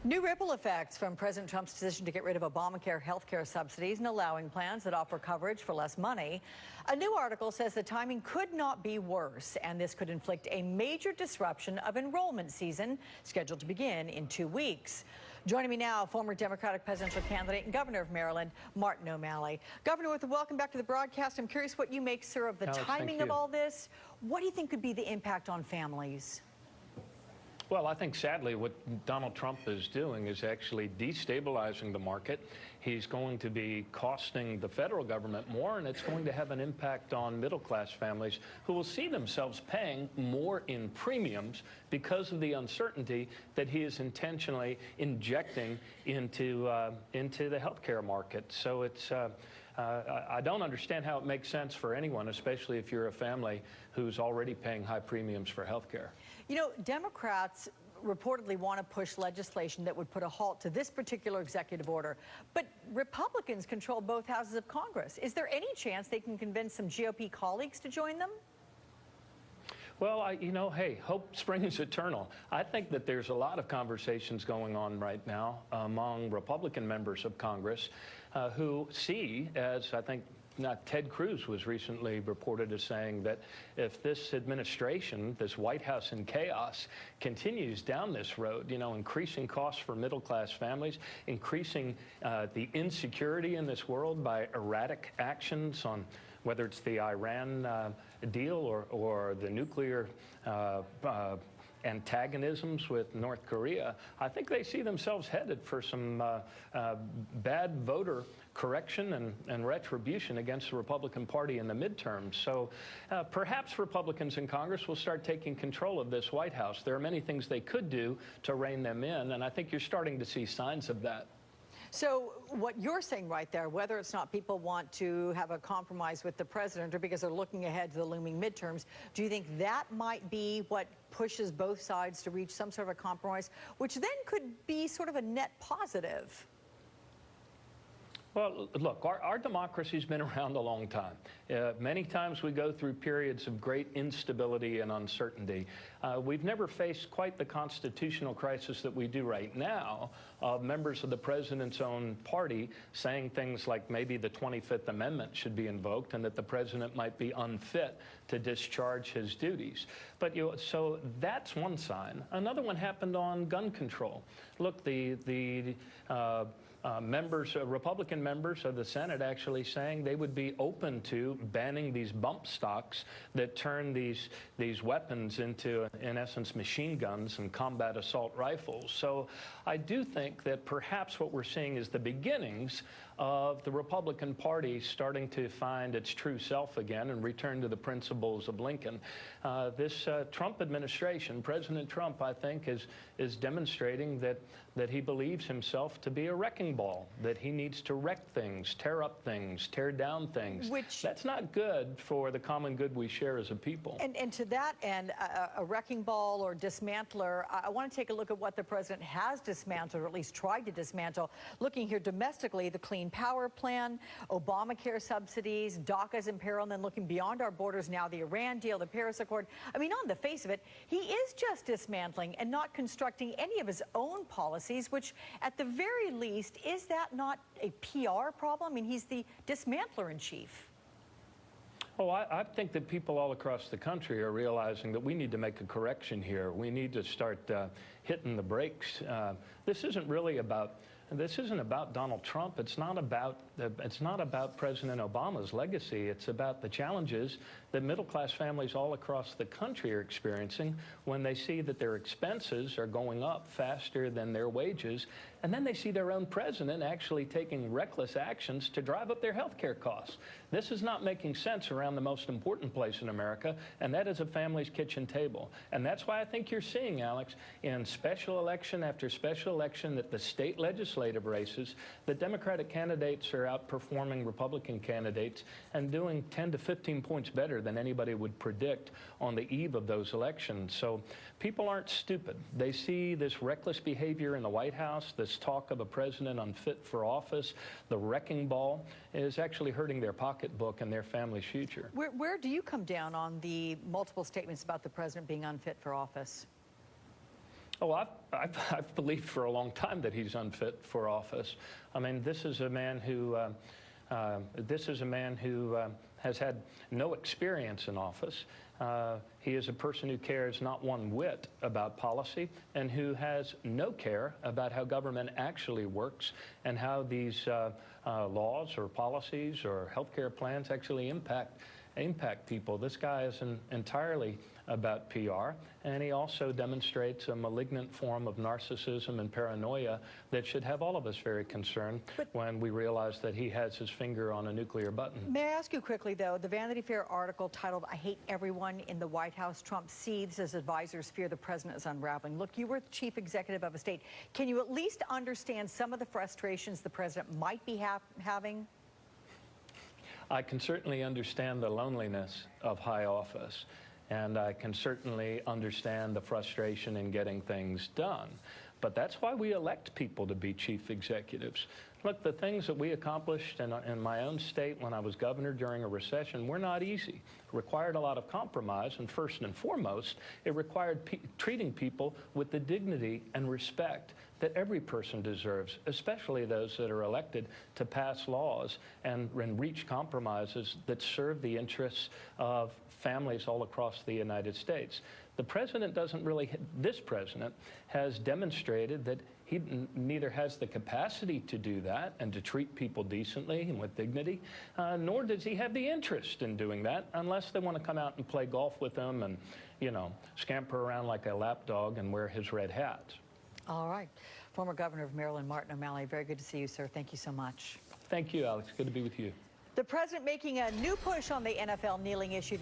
New ripple effects from President Trump's decision to get rid of Obamacare health care subsidies and allowing plans that offer coverage for less money. A new article says the timing could not be worse, and this could inflict a major disruption of enrollment season scheduled to begin in 2 weeks. Joining me now, former Democratic presidential candidate and governor of Maryland, Martin O'Malley. Governor, welcome back to the broadcast. I'm curious what you make, sir, of the timing of all this. What do you think could be the impact on families? Well, I think sadly what Donald Trump is doing is actually destabilizing the market. He's going to be costing the federal government more, and it's going to have an impact on middle-class families who will see themselves paying more in premiums because of the uncertainty that he is intentionally injecting into the healthcare market. So it's I don't understand how it makes sense for anyone, especially if you're a family who's already paying high premiums for health care. You know, Democrats reportedly want to push legislation that would put a halt to this particular executive order, but Republicans control both houses of Congress. Is there any chance they can convince some GOP colleagues to join them? Well, hey, hope springs eternal. I think that there's a lot of conversations going on right now among Republican members of Congress who see, as I think Ted Cruz was recently reported as saying, that if this administration, this White House in chaos, continues down this road, increasing costs for middle-class families, increasing the insecurity in this world by erratic actions on whether it's the Iran deal or the nuclear antagonisms with North Korea, I think they see themselves headed for some bad voter correction and retribution against the Republican Party in the midterms. So perhaps Republicans in Congress will start taking control of this White House. There are many things they could do to rein them in, and I think you're starting to see signs of that. So what you're saying right there, whether it's not people want to have a compromise with the president or because they're looking ahead to the looming midterms, do you think that might be what pushes both sides to reach some sort of a compromise, which then could be sort of a net positive? Well, look, our democracy's been around a long time. Many times we go through periods of great instability and uncertainty. We've never faced quite the constitutional crisis that we do right now of members of the president's own party saying things like maybe the 25th Amendment should be invoked and that the president might be unfit to discharge his duties. But so that's one sign. Another one happened on gun control. Look, the Republican members of the Senate actually saying they would be open to banning these bump stocks that turn these weapons into, in essence, machine guns and combat assault rifles. So I do think that perhaps what we're seeing is the beginnings of the Republican Party starting to find its true self again and return to the principles of Lincoln. This Trump administration, President Trump, I think, is demonstrating that he believes himself to be a wrecking ball, that he needs to wreck things, tear down things. That's not good for the common good we share as a people. And to that end, a wrecking ball or dismantler, I want to take a look at what the president has dismantled, or at least tried to dismantle. Looking here domestically, the Clean Power Plan, Obamacare subsidies, DACA's in peril, and then looking beyond our borders now, the Iran deal, the Paris Accord. I mean, on the face of it, he is just dismantling and not constructing any of his own policies, which at the very least, is that not a PR problem? I mean, he's the dismantler in chief. Oh, I think that people all across the country are realizing that we need to make a correction here. We need to start hitting the brakes. This isn't really about. This isn't about Donald Trump. It's not about President Obama's legacy. It's about the challenges that middle-class families all across the country are experiencing when they see that their expenses are going up faster than their wages, and then they see their own president actually taking reckless actions to drive up their health care costs. This is not making sense around the most important place in America, and that is a family's kitchen table. And that's why I think you're seeing, Alex, in special election after special election, that the state legislative races, the Democratic candidates are outperforming Republican candidates and doing 10 to 15 points better than anybody would predict on the eve of those elections. So people aren't stupid. They see this reckless behavior in the White House, this talk of a president unfit for office, the wrecking ball is actually hurting their pocketbook and their family's future. Where do you come down on the multiple statements about the president being unfit for office? I've believed for a long time that he's unfit for office. I mean, this is a man who has had no experience in office. He is a person who cares not one whit about policy and who has no care about how government actually works and how these laws or policies or healthcare plans actually impact people. This guy is entirely about PR, and he also demonstrates a malignant form of narcissism and paranoia that should have all of us very concerned when we realize that he has his finger on a nuclear button. May I ask you quickly, though, the Vanity Fair article titled, "I Hate Everyone in the White House, Trump Seethes as Advisors Fear the President is Unraveling." Look, you were the chief executive of a state. Can you at least understand some of the frustrations the president might be having? I can certainly understand the loneliness of high office, and I can certainly understand the frustration in getting things done. But that's why we elect people to be chief executives. Look, the things that we accomplished in my own state when I was governor during a recession were not easy. It required a lot of compromise, and first and foremost, it required treating people with the dignity and respect that every person deserves, especially those that are elected to pass laws and reach compromises that serve the interests of families all across the United States. The president this president has demonstrated that he neither has the capacity to do that and to treat people decently and with dignity, nor does he have the interest in doing that unless they want to come out and play golf with him and, you know, scamper around like a lapdog and wear his red hat. All right. Former Governor of Maryland, Martin O'Malley, very good to see you, sir. Thank you so much. Thank you, Alex. Good to be with you. The president making a new push on the NFL kneeling issue.